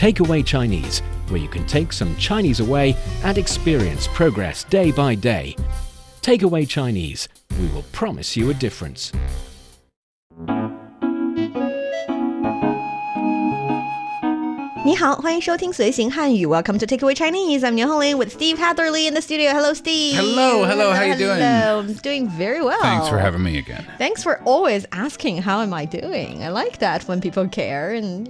Takeaway Chinese, where you can take some Chinese away and experience progress day by day. Takeaway Chinese, we will promise you a difference. 你好，欢迎收听随行汉语 Welcome to Takeaway Chinese. I'm Niu Honglin with Steve Hatherley in the studio. Hello, Steve. Hello. How you doing? Hello. I'm doing very well. Thanks for having me again. Thanks for always asking how am I doing. I like that when people care and,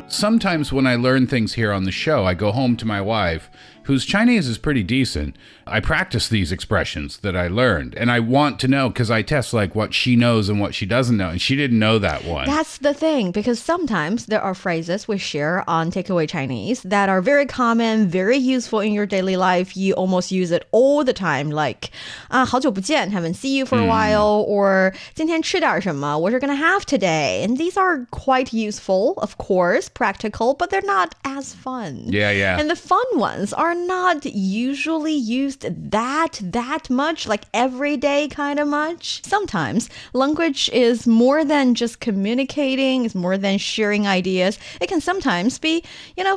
Sometimes when I learn things here on the show, I go home to my wife, whose Chinese is pretty decent. I practice these expressions that I learned, and I want to know because I test like what she knows and what she doesn't know, and she didn't know that one. That's the thing, because sometimes there are phrases we share on Takeaway Chinese that are very common, very useful in your daily life. You almost use it all the time, like 好久不见, haven't seen you for a while, or 今天吃点什么, what you're gonna have today. And these are quite useful, of course, practical, but they're not as fun. Yeah. And the fun ones are not usually used that much, like every day kind of much. Sometimes language is more than just communicating, it's more than sharing ideas. It can sometimes be,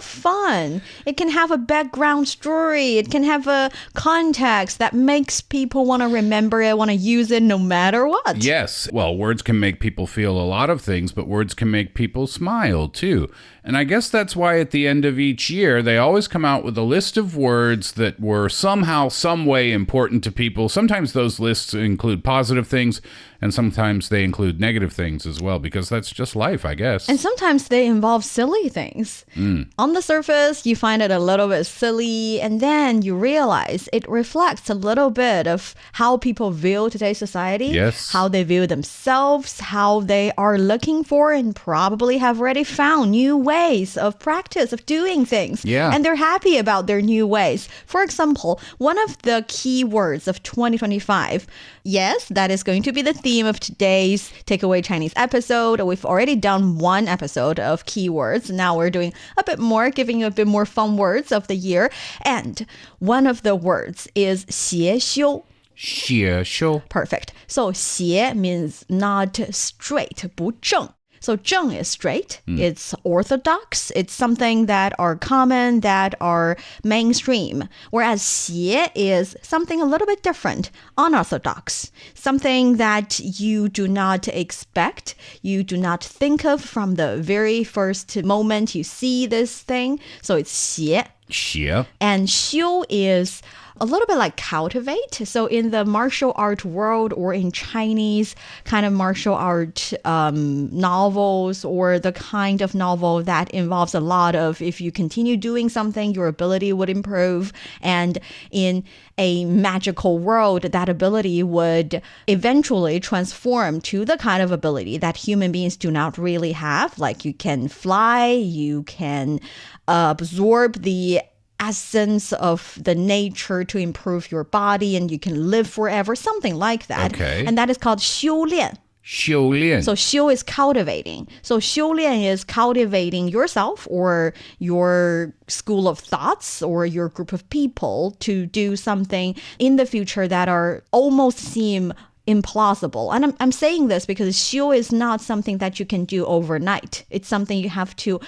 fun. It can have a background story. It can have a context that makes people want to remember it, want to use it no matter what. Yes. Well, words can make people feel a lot of things, but words can make people smile too. And I guess that's why at the end of each year, they always come out with a list of words that were somehow, some way important to people. Sometimes those lists include positive things, and sometimes they include negative things as well, because that's just life, I guess. And sometimes they involve silly things. On the surface, you find it a little bit silly, and then you realize it reflects a little bit of how people view today's society, yes, how they view themselves, how they are looking for and probably have already found new ways of practice, of doing things. Yeah. And they're happy about their new ways. For example, one of the key words of 2025, yes, that is going to be the theme of today's Takeaway Chinese episode. We've already done one episode of keywords. Now we're doing a bit more, giving you a bit more fun words of the year. And one of the words is 斜修. 斜修. Perfect. So 斜 means not straight, 不正. So 正 is straight, it's orthodox, it's something that are common, that are mainstream. Whereas 邪 is something a little bit different, unorthodox, something that you do not expect, you do not think of from the very first moment you see this thing. So it's 邪. 斜. And 修 is a little bit like cultivate. So in the martial art world or in Chinese kind of martial art novels, or the kind of novel that involves a lot of, if you continue doing something, your ability would improve. And in a magical world, that ability would eventually transform to the kind of ability that human beings do not really have. Like you can fly, you can absorb the essence of the nature to improve your body, and you can live forever, something like that. Okay. And that is called 修炼. 修炼. So 修 is cultivating. So 修炼 is cultivating yourself or your school of thoughts or your group of people to do something in the future that are almost seem implausible. And I'm saying this because 修 is not something that you can do overnight. It's something you have to,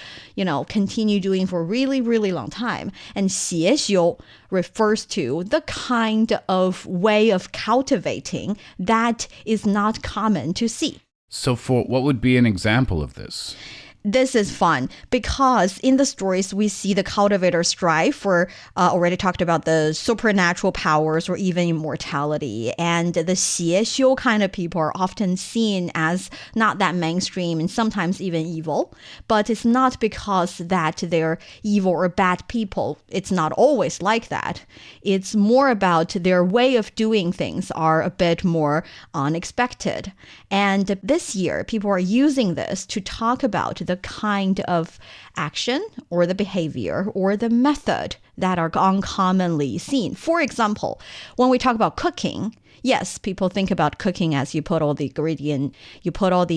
continue doing for a really, really long time. And 邪修 refers to the kind of way of cultivating that is not common to see. So what would be an example of this? This is fun because in the stories we see the cultivator strive for, already talked about the supernatural powers or even immortality. And the 邪修 kind of people are often seen as not that mainstream and sometimes even evil. But it's not because that they're evil or bad people. It's not always like that. It's more about their way of doing things are a bit more unexpected. And this year, people are using this to talk about the kind of action or the behavior or the method that are uncommonly seen. For example, when we talk about cooking, yes, people think about cooking as you put all the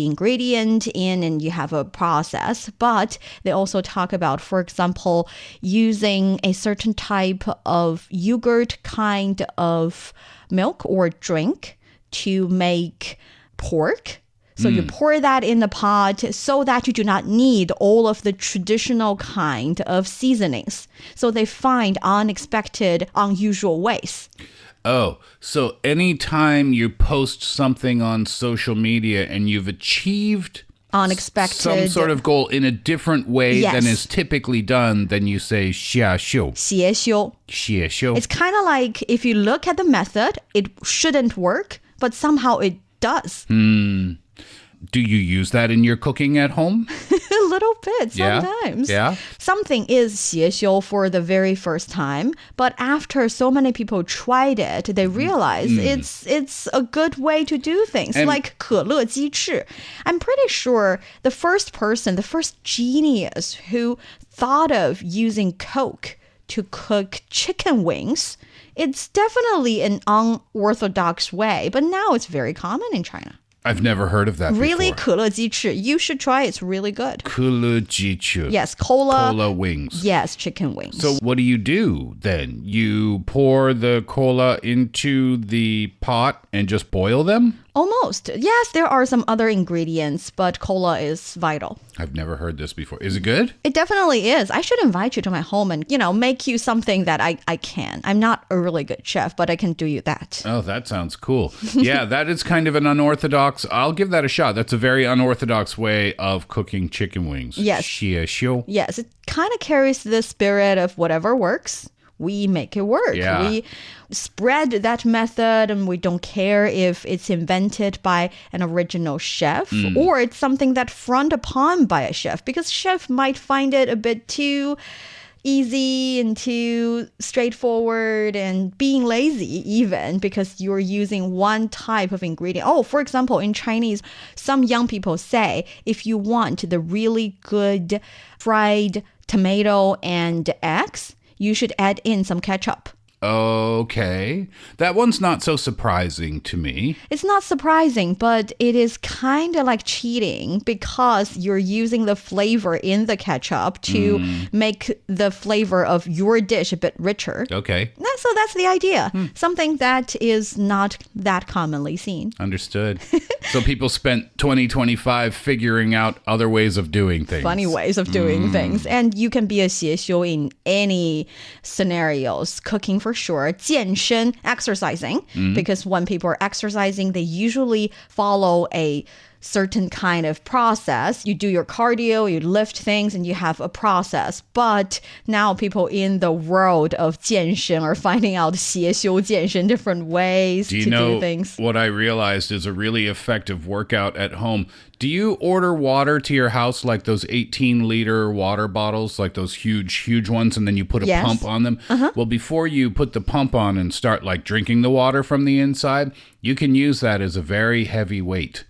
ingredient in and you have a process, but they also talk about, for example, using a certain type of yogurt kind of milk or drink to make pork. So you pour that in the pot so that you do not need all of the traditional kind of seasonings. So they find unexpected, unusual ways. Oh, so anytime you post something on social media and you've achieved Unexpected. some sort of goal in a different way than is typically done, then you say 下修.邪修. 邪修. It's kind of like if you look at the method, it shouldn't work, but somehow it does. Do you use that in your cooking at home? A little bit sometimes. Yeah. Something is 邪修 for the very first time, but after so many people tried it, they realize it's a good way to do things. Like 可乐鸡翅. I'm pretty sure the first genius who thought of using Coke to cook chicken wings, it's definitely an unorthodox way, but now it's very common in China. I've never heard of that Really, before. 可乐鸡翅. You should try it. It's really good. 可乐鸡翅. Yes, cola wings. Yes, chicken wings. So what do you do then? You pour the cola into the pot and just boil them? Almost. Yes, there are some other ingredients, but cola is vital. I've never heard this before. Is it good? It definitely is. I should invite you to my home and, make you something that I can. I'm not a really good chef, but I can do you that. Oh, that sounds cool. Yeah, that is kind of an unorthodox. I'll give that a shot. That's a very unorthodox way of cooking chicken wings. Yes. 邪修. Yes, it kind of carries the spirit of whatever works. We make it work. Yeah. We spread that method and we don't care if it's invented by an original chef or it's something that frowned upon by a chef, because chef might find it a bit too easy and too straightforward and being lazy even because you're using one type of ingredient. Oh, for example, in Chinese, some young people say if you want the really good fried tomato and eggs, you should add in some ketchup. Okay. That one's not so surprising to me. It's not surprising, but it is kind of like cheating because you're using the flavor in the ketchup to make the flavor of your dish a bit richer. Okay. So that's the idea. Something that is not that commonly seen. Understood. So people spent 2025 figuring out other ways of doing things. Funny ways of doing things. And you can be a 邪修 in any scenarios. Cooking for sure. 健身, exercising. Because when people are exercising, they usually follow a certain kind of process. You do your cardio, you lift things, and you have a process. But now people in the world of 健身 are finding out 邪修健身, different ways to do things. What I realized is a really effective workout at home. Do you order water to your house, like those 18-liter water bottles, like those huge ones, and then you put a pump on them? Well, before you put the pump on and start like drinking the water from the inside, you can use that as a very heavy weight.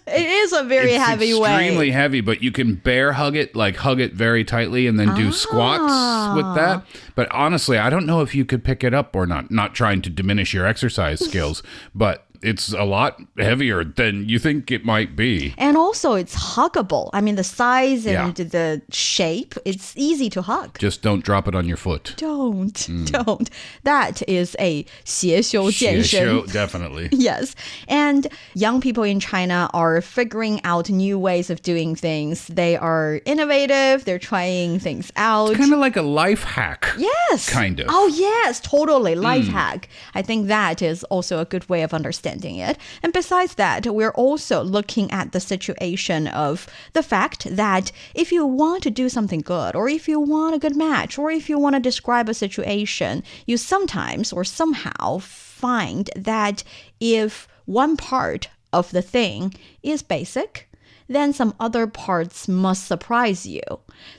It is a very heavy weight. It's extremely heavy, but you can bear hug it, like hug it very tightly and then do squats with that. But honestly, I don't know if you could pick it up or not. Not trying to diminish your exercise skills, but it's a lot heavier than you think it might be. And also it's huggable. I mean, the size and the shape, it's easy to hug. Just don't drop it on your foot. Don't. That is a 邪修健身. 邪修, definitely. Yes. And young people in China are figuring out new ways of doing things. They are innovative. They're trying things out. It's kind of like a life hack. Yes. Kind of. Oh, yes, totally. Life hack. I think that is also a good way of understanding it. And besides that, we're also looking at the situation of the fact that if you want to do something good, or if you want a good match, or if you want to describe a situation, you sometimes or somehow find that if one part of the thing is basic, then some other parts must surprise you.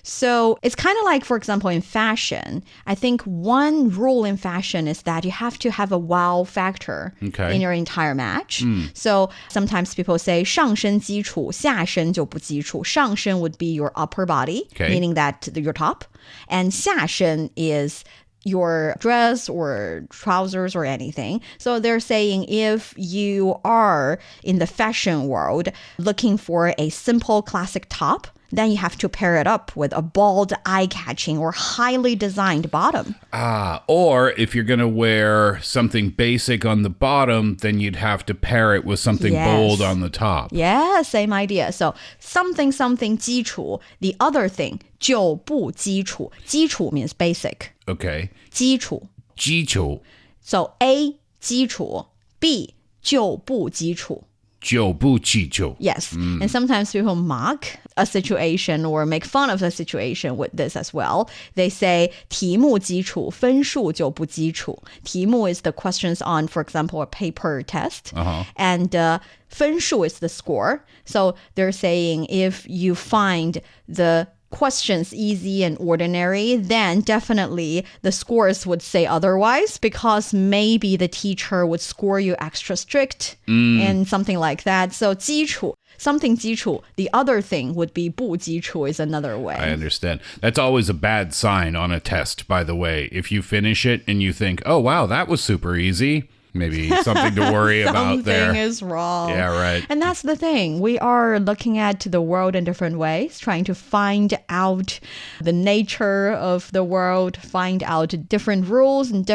So it's kind of like, for example, in fashion, I think one rule in fashion is that you have to have a wow factor in your entire match. So sometimes people say 上身基础,下身就不基础. 上身 would be your upper body, meaning that your top. And 下身 is your dress or trousers or anything. So they're saying if you are in the fashion world looking for a simple classic top, then you have to pair it up with a bold, eye-catching, or highly designed bottom. Or if you're going to wear something basic on the bottom, then you'd have to pair it with something bold on the top. Yeah, same idea. So something 基础, the other thing 就不基础. 基础 means basic. Okay. 基础. 基础. So A 基础, B 就不基础. 就不基础. Yes. And sometimes people mock a situation or make fun of a situation with this as well. They say 题目基础,分数就不基础. 题目 is the questions on, for example, a paper test. And 分数 is the score. So they're saying if you find the questions easy and ordinary, then definitely the scores would say otherwise because maybe the teacher would score you extra strict and something like that. So 基础, something 基础, the other thing would be 不基础 is another way. I understand. That's always a bad sign on a test, by the way. If you finish it and you think, oh, wow, that was super easy. Maybe something to worry about there. Something is wrong. Yeah, right. And that's the thing. We are looking at the world in different ways, trying to find out the nature of the world, find out different rules and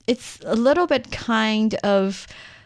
it's a little bit kind of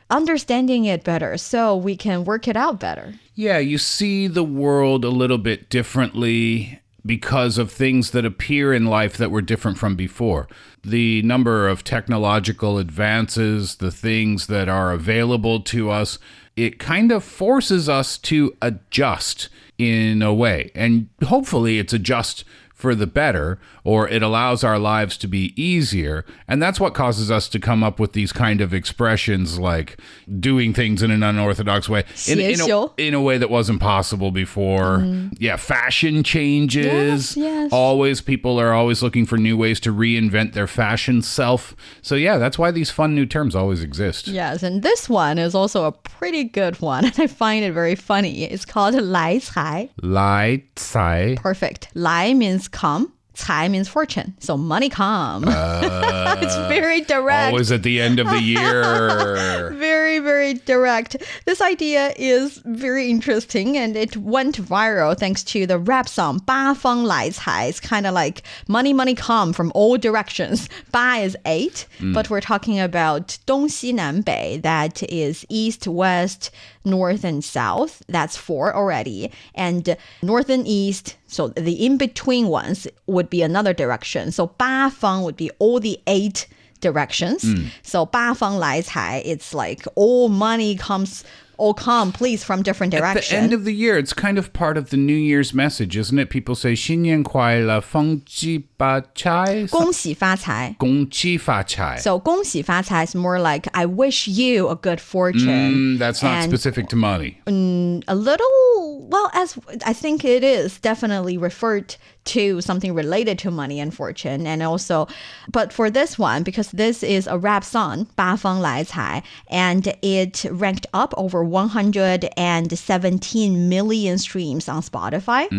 understanding it better so we can work it out better. Yeah, you see the world a little bit differently because of things that appear in life that were different from before. The number of technological advances, the things that are available to us, it kind of forces us to adjust in a way. And hopefully it's adjust for the better, or it allows our lives to be easier. And that's what causes us to come up with these kind of expressions like doing things in an unorthodox way, in a way that wasn't possible before. Yeah, fashion changes. Yes. People are always looking for new ways to reinvent their fashion self. So yeah, that's why these fun new terms always exist. Yes, and this one is also a pretty good one, and I find it very funny. It's called 来财. 来财. Perfect. 来 means come. 财 means fortune. So money come. It's very direct. Always at the end of the year. Very, very direct. This idea is very interesting and it went viral thanks to the rap song 八方来财. It's kind of like money, money come from all directions. 八 is 8, but we're talking about 东西南北. That is east, west, north, and south. That's 4 already. And north and east, so the in-between ones would be another direction. So 八方 would be all the 8 directions. So 八方来财, it's like all money comes, all come, please, from different directions. At the end of the year, it's kind of part of the New Year's message, isn't it? People say 新年快乐,恭喜发财. 恭喜发财. 恭喜发财. So 恭喜发财 is more like I wish you a good fortune. That's not specific to money. A little, well, as I think it is definitely referred to something related to money and fortune. And also, but for this one, because this is a rap song, 八方来财, and it ranked up over 117 million streams on Spotify,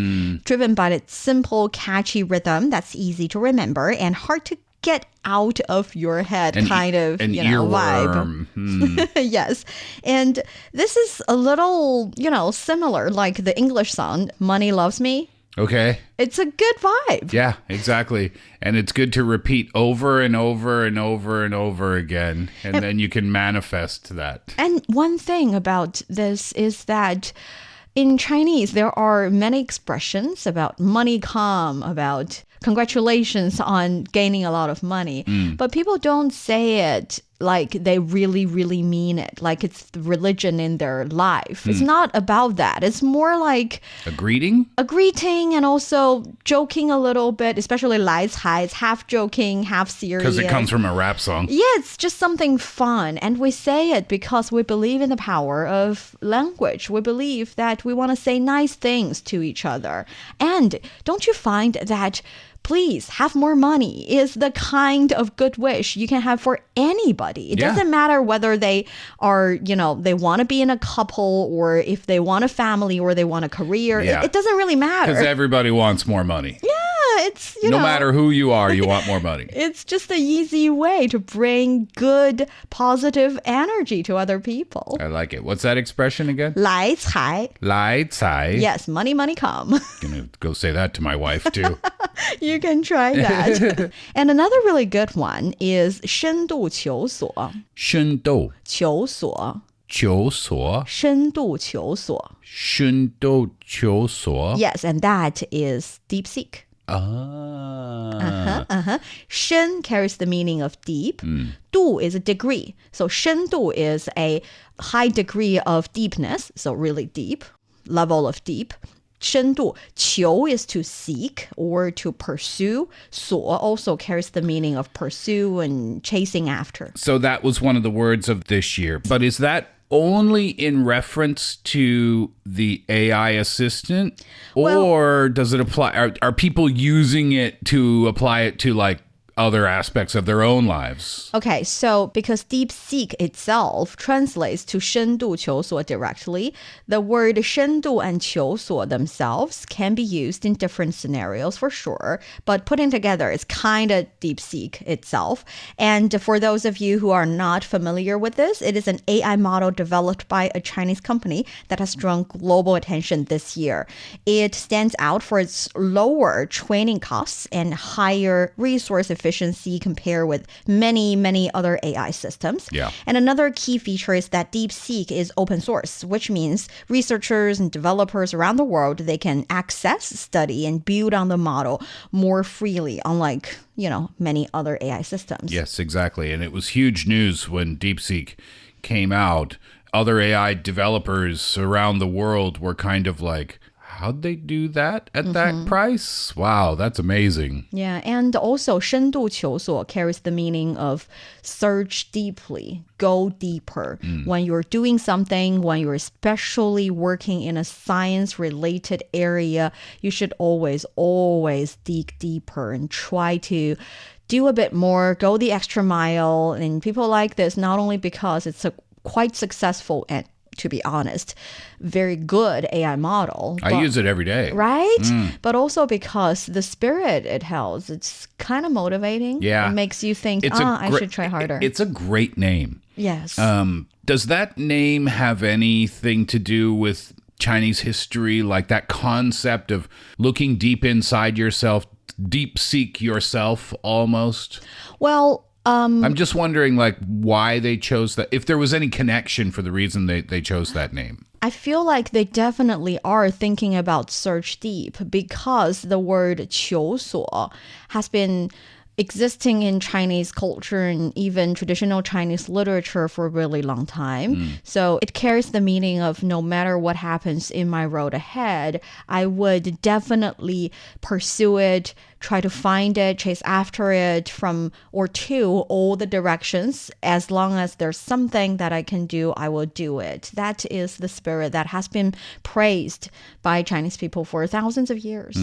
driven by its simple, catchy rhythm that's easy to remember and hard to get out of your head vibe. Yes. And this is a little, similar like the English song, Money Loves Me. Okay. It's a good vibe. Yeah, exactly. And it's good to repeat over and over and over and over again. And then you can manifest that. And one thing about this is that in Chinese, there are many expressions about money come, about congratulations on gaining a lot of money. But people don't say it like they really, really mean it, like it's the religion in their life. It's not about that. It's more like a greeting and also joking a little bit, especially 来财. It's half joking, half serious. Because it comes from a rap song. Yeah, it's just something fun. And we say it because we believe in the power of language. We believe that we want to say nice things to each other. And don't you find that please have more money is the kind of good wish you can have for anybody. It doesn't matter whether they are, they want to be in a couple or if they want a family or they want a career. It doesn't really matter. Because everybody wants more money. it's, No matter who you are, you want more money. It's just an easy way to bring good, positive energy to other people. I like it. What's that expression again? 来财. 来财. Yes, money, money come. Gonna go say that to my wife too. You can try that. And another really good one is 深度求索.深度求索.求索.深度求索.深度求索. Yes, and that is deep seek. Ah. 深 carries the meaning of deep. 度 is a degree. So 深度 is a high degree of deepness. So really deep, level of deep. 深度, 求 is to seek or to pursue. 索 also carries the meaning of pursue and chasing after. So that was one of the words of this year. But is that only in reference to the AI assistant? Or does it apply? Are people using it to apply it to like other aspects of their own lives? Okay, so because DeepSeek itself translates to 深度求索 directly, the word 深度 and 求索 themselves can be used in different scenarios for sure, but putting together is kind of DeepSeek itself. And for those of you who are not familiar with this, it is an AI model developed by a Chinese company that has drawn global attention this year. It stands out for its lower training costs and higher resource efficiency compared with many other AI systems. Yeah. And another key feature is that DeepSeek is open source, which means researchers and developers around the world, they can access, study, and build on the model more freely, unlike, many other AI systems. Yes, exactly. And it was huge news when DeepSeek came out. Other AI developers around the world were kind of like, how'd they do that at that price? Wow, that's amazing. Yeah, and also 深度求索 carries the meaning of search deeply, go deeper. When you're doing something, when you're especially working in a science-related area, you should always dig deeper and try to do a bit more, go the extra mile. And people like this not only because it's a quite successful and, to be honest, very good AI model. I use it every day. Right? But also because the spirit it holds, it's kind of motivating. Yeah. It makes you think, I should try harder. It's a great name. Yes. Does that name have anything to do with Chinese history, like that concept of looking deep inside yourself, deep seek yourself almost? Well, I'm just wondering, like, why they chose that, if there was any connection for the reason they chose that name. I feel like they definitely are thinking about search deep because the word 求索 has been existing in Chinese culture and even traditional Chinese literature for a really long time. So it carries the meaning of no matter what happens in my road ahead, I would definitely pursue it, try to find it, chase after it from or to all the directions. As long as there's something that I can do, I will do it. That is the spirit that has been praised by Chinese people for thousands of years.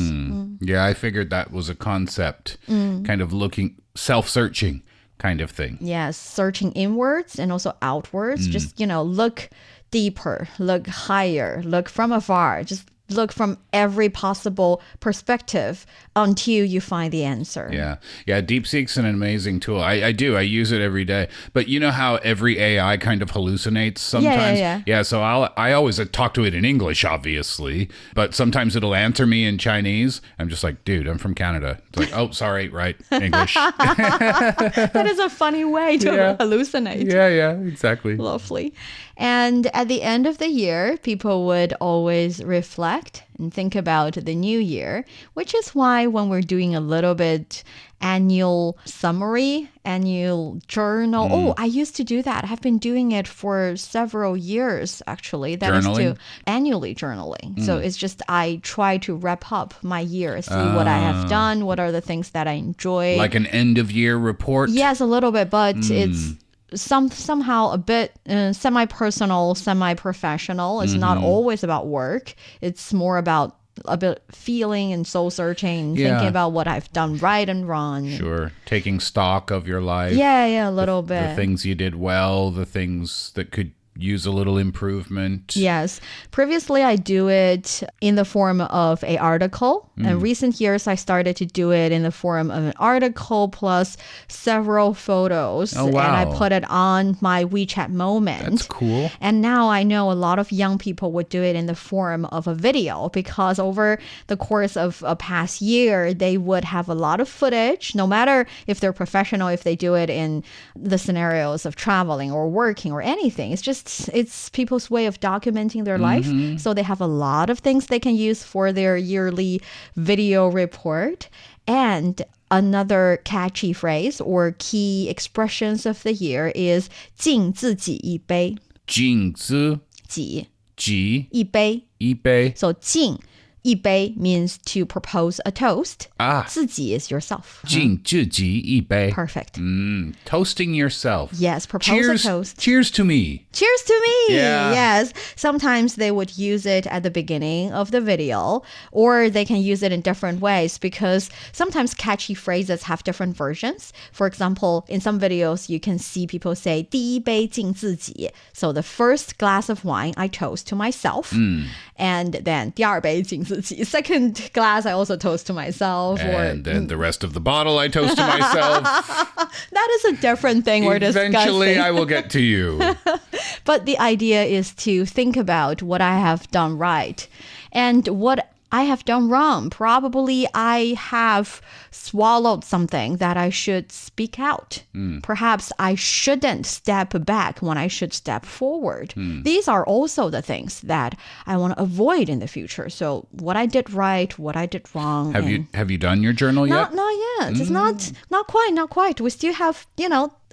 Yeah, I figured that was a concept, kind of looking, self-searching kind of thing. Yes, searching inwards and also outwards. Just, look deeper, look higher, look from afar. Just look from every possible perspective until you find the answer. Yeah. DeepSeek's an amazing tool. I do. I use it every day. But you know how every AI kind of hallucinates sometimes? Yeah. So I always talk to it in English, obviously, but sometimes it'll answer me in Chinese. I'm just like, dude, I'm from Canada. It's like, oh, sorry, right, English. That is a funny way to hallucinate. Yeah, exactly. Lovely. And at the end of the year, people would always reflect and think about the new year, which is why when we're doing a little bit annual summary, annual journal. I used to do that. I've been doing it for several years, actually. That is to annually journaling. So it's just I try to wrap up my year, see what I have done, what are the things that I enjoy. Like an end of year report? Yes, a little bit, but it's somehow a bit semi-personal, semi-professional. It's not always about work. It's more about a bit feeling and soul searching, thinking about what I've done right and wrong. Sure. Taking stock of your life. Yeah, a little bit. The things you did well, the things that could use a little improvement. Yes. Previously, I do it in the form of an article. In recent years, I started to do it in the form of an article plus several photos. Oh, wow. And I put it on my WeChat moment. That's cool. And now I know a lot of young people would do it in the form of a video because over the course of a past year, they would have a lot of footage, no matter if they're professional, if they do it in the scenarios of traveling or working or anything. It's people's way of documenting their life. So they have a lot of things they can use for their yearly video report. And another catchy phrase or key expressions of the year is 敬自己一杯。敬自己己一杯。一杯。 So 敬一杯 means to propose a toast. 自己 is yourself. 敬自己一杯. Perfect. Toasting yourself. Yes, propose a toast. Cheers to me. Cheers to me. Yeah. Yes. Sometimes they would use it at the beginning of the video, or they can use it in different ways because sometimes catchy phrases have different versions. For example, in some videos, you can see people say 第一杯敬自己. So the first glass of wine, I toast to myself. And then 第二杯敬自己. Second glass, I also toast to myself. And then the rest of the bottle, I toast to myself. That is a different thing we're discussing. Eventually, I will get to you. But the idea is to think about what I have done right and what I have done wrong. Probably I have swallowed something that I should speak out. Perhaps I shouldn't step back when I should step forward. These are also the things that I want to avoid in the future. So what I did right, what I did wrong. Have you done your journal yet? Not yet. It's not quite. We still have,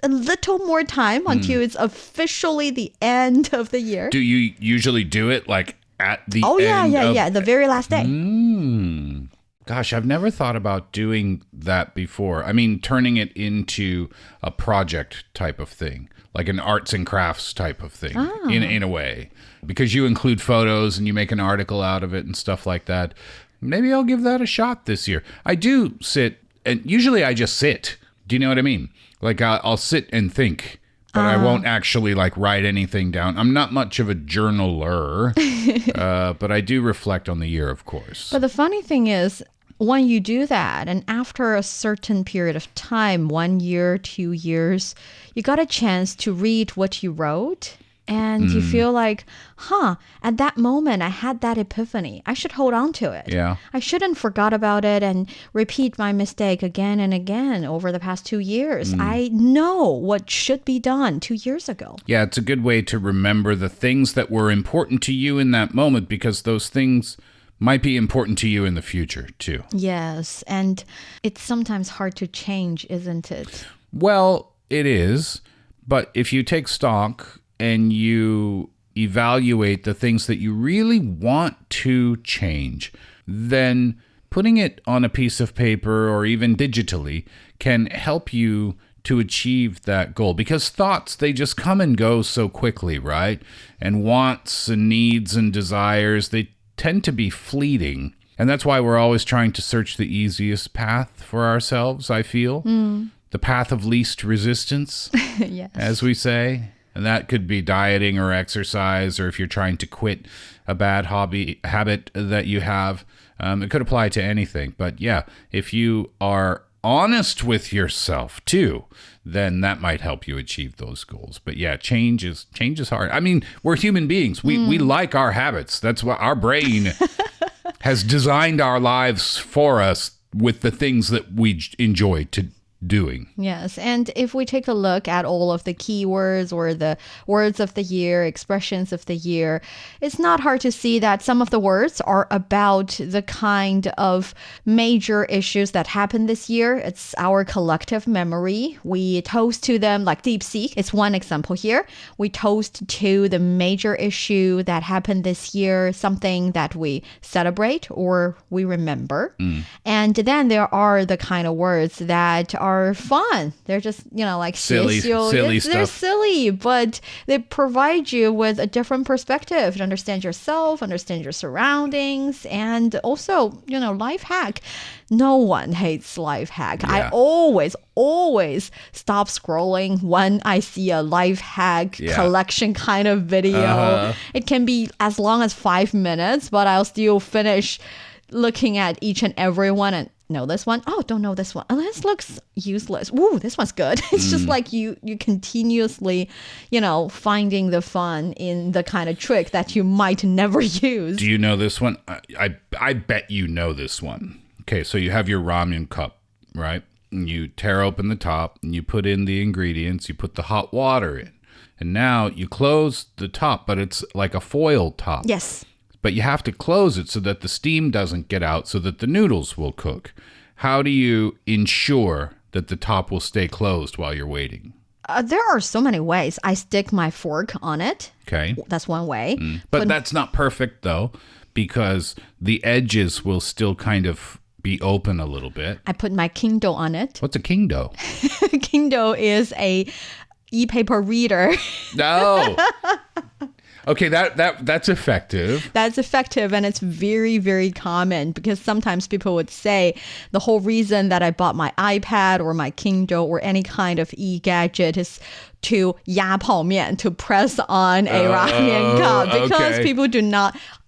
a little more time until it's officially the end of the year. Do you usually do it like at the end? Yeah. The very last day. Gosh, I've never thought about doing that before. I mean, turning it into a project type of thing, like an arts and crafts type of thing in a way, because you include photos and you make an article out of it and stuff like that. Maybe I'll give that a shot this year. I do sit, and usually I just sit. Do you know what I mean? Like I'll sit and think, but I won't actually like write anything down. I'm not much of a journaler, but I do reflect on the year, of course. But the funny thing is, when you do that, and after a certain period of time, 1 year, 2 years, you got a chance to read what you wrote. And you feel like, at that moment, I had that epiphany. I should hold on to it. Yeah. I shouldn't forget about it and repeat my mistake again and again over the past 2 years. I know what should be done 2 years ago. Yeah, it's a good way to remember the things that were important to you in that moment, because those things might be important to you in the future, too. Yes, and it's sometimes hard to change, isn't it? Well, it is. But if you take stock and you evaluate the things that you really want to change, then putting it on a piece of paper or even digitally can help you to achieve that goal. Because thoughts, they just come and go so quickly, right? And wants and needs and desires, they tend to be fleeting. And that's why we're always trying to search the easiest path for ourselves, I feel. The path of least resistance, Yes. as we say. And that could be dieting or exercise, or if you're trying to quit a bad habit that you have. It could apply to anything. But yeah, if you are honest with yourself too, then that might help you achieve those goals. But yeah, change is hard. I mean, we're human beings. We like our habits. That's what our brain has designed our lives for us with the things that we enjoy doing. Yes, and if we take a look at all of the keywords or the words of the year, expressions of the year, it's not hard to see that some of the words are about the kind of major issues that happened this year. It's our collective memory. We toast to them, like deep sea. It's one example here. We toast to the major issue that happened this year, something that we celebrate or we remember. And then there are the kind of words that are are fun. They're just, like silly stuff. They're silly, but they provide you with a different perspective to understand yourself, understand your surroundings, and also, life hack. No one hates life hack. Yeah. I always stop scrolling when I see a life hack collection kind of video. It can be as long as 5 minutes, but I'll still finish looking at each and every one and know this one. Oh, don't know this one. Oh, this looks useless. Ooh, this one's good. It's just like you continuously, finding the fun in the kind of trick that you might never use. Do you know this one? I bet you know this one. Okay, so you have your ramen cup, right? And you tear open the top and you put in the ingredients. You put the hot water in. And now you close the top, but it's like a foil top. Yes. But you have to close it so that the steam doesn't get out so that the noodles will cook. How do you ensure that the top will stay closed while you're waiting? There are so many ways. I stick my fork on it. Okay. That's one way. But that's not perfect, though, because the edges will still kind of be open a little bit. I put my Kindle on it. What's a Kindle? Kindle is a e-paper reader. No. Okay, that's effective. That's effective, and it's very, very common because sometimes people would say the whole reason that I bought my iPad or my Kindle or any kind of e-gadget is to 压泡面, to press on a ramen cup, because people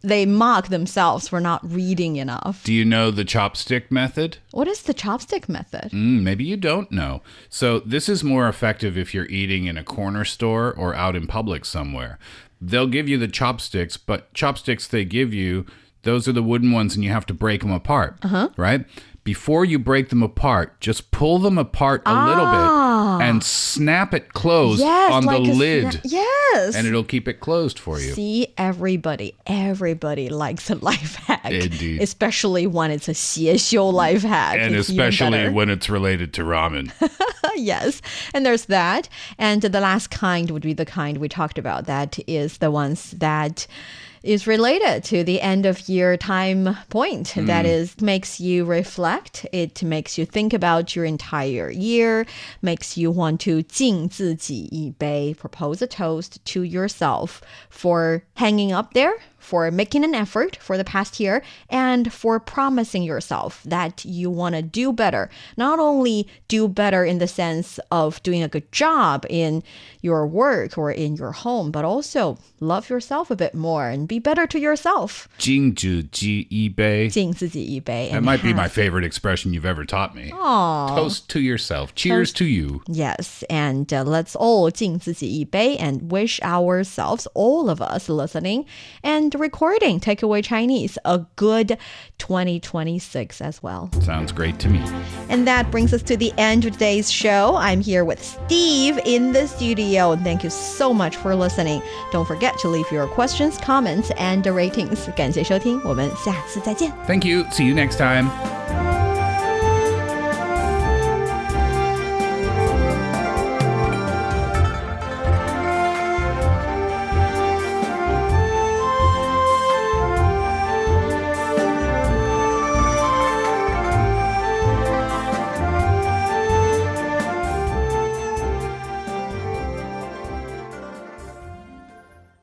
they mock themselves for not reading enough. Do you know the chopstick method? What is the chopstick method? Maybe you don't know. So this is more effective if you're eating in a corner store or out in public somewhere. They'll give you the chopsticks, but chopsticks they give you, those are the wooden ones and you have to break them apart, right? Before you break them apart, just pull them apart a little bit and snap it closed on the lid. Yes. And it'll keep it closed for you. See, everybody likes a life hack. Indeed. Especially when it's a 邪修 life hack. And especially when it's related to ramen. Yes. And there's that. And the last kind would be the kind we talked about. That is the ones that is related to the end of year time point. That is, makes you reflect. It makes you think about your entire year, makes you want to 敬自己一杯, propose a toast to yourself for hanging up there, for making an effort for the past year, and for promising yourself that you want to do better. Not only do better in the sense of doing a good job in your work or in your home, but also love yourself a bit more and be better to yourself. 敬自己一杯. 敬自己一杯. That might be my favorite expression you've ever taught me. Aww. Toast to yourself. Cheers to you. Yes, and let's all 敬自己一杯 and wish ourselves, all of us listening and recording Takeaway Chinese, a good 2026 as well. Sounds great to me. And that brings us to the end of today's show. I'm here with Steve in the studio. Thank you so much for listening. Don't forget to leave your questions, comments, and ratings. 感谢收听，我们下次再见。 Thank you. See you next time.